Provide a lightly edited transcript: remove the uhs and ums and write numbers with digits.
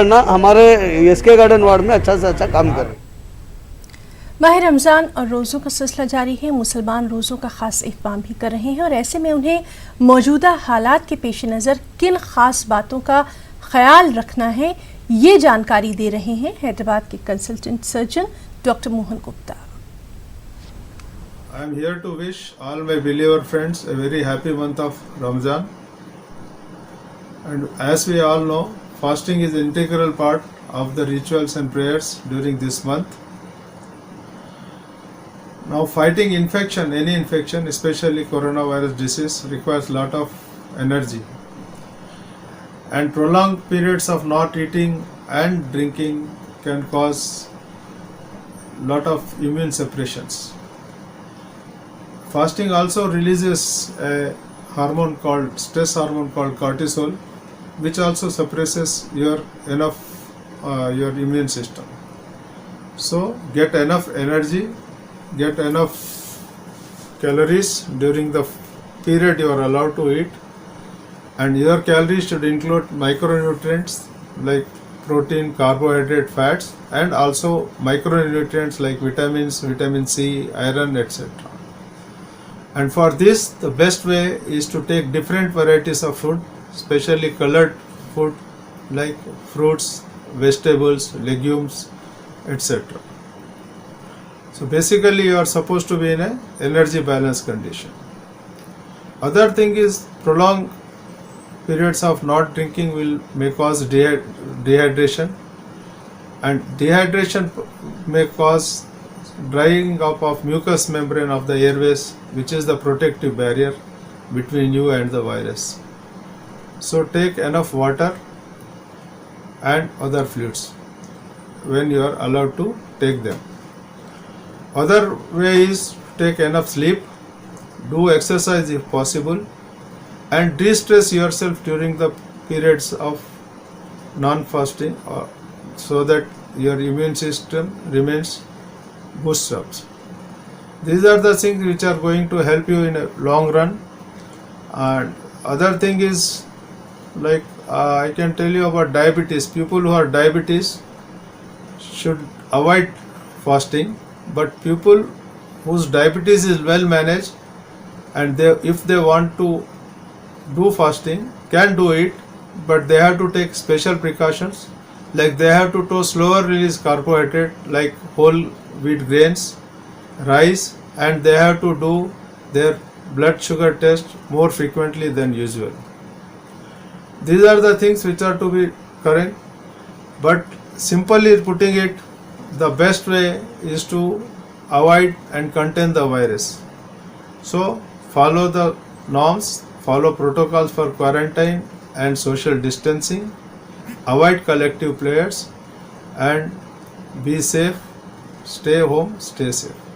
ना हमारे SK garden ward में अच्छा से अच्छा काम कर रहे हैं। माह रमज़ान और रोज़ों का सिलसिला जारी है। मुसलमान रोज़ों का ख़ास एहतमाम भी कर रहे हैं और ऐसे में उन्हें मौजूदा हालात के पेश नज़र किन ख़ास बातों का ख्याल रखना है, ये जानकारी दे रहे हैं हैदराबाद के consultant surgeon doctor Mohan Gupta. I am here to wish all my believer friends a very happy month of Ramzan. And as we all know, fasting is an integral part of the rituals and prayers during this month. Now, fighting infection, any infection, especially coronavirus disease, requires a lot of energy. And prolonged periods of not eating and drinking can cause lot of immune suppressions. Fasting also releases a hormone called stress hormone called cortisol, which also suppresses your immune system. So get enough energy, get enough calories during the period you are allowed to eat, and your calories should include micronutrients like protein, carbohydrate, fats, and also micronutrients like vitamins, vitamin C, iron, etc. And for this, the best way is to take different varieties of food, especially colored food like fruits, vegetables, legumes, etc. So basically you are supposed to be in an energy balance condition. Other thing is prolonged periods of not drinking may cause dehydration, and dehydration may cause drying up of mucous membrane of the airways, which is the protective barrier between you and the virus. So take enough water and other fluids when you are allowed to take them. Other way is take enough sleep, do exercise if possible, and de-stress yourself during the periods of non-fasting so that your immune system remains boost up. These are the things which are going to help you in a long run. And other thing is like I can tell you about diabetes. People who are diabetes should avoid fasting, but people whose diabetes is well managed and if they want to do fasting can do it, but they have to take special precautions, like they have to toast slower release carbohydrate like whole wheat grains, rice, and they have to do their blood sugar test more frequently than usual. These are the things which are to be correct, but simply putting it, the best way is to avoid and contain the virus. So follow the norms, follow protocols for quarantine and social distancing, avoid collective players, and be safe. Stay home, stay safe.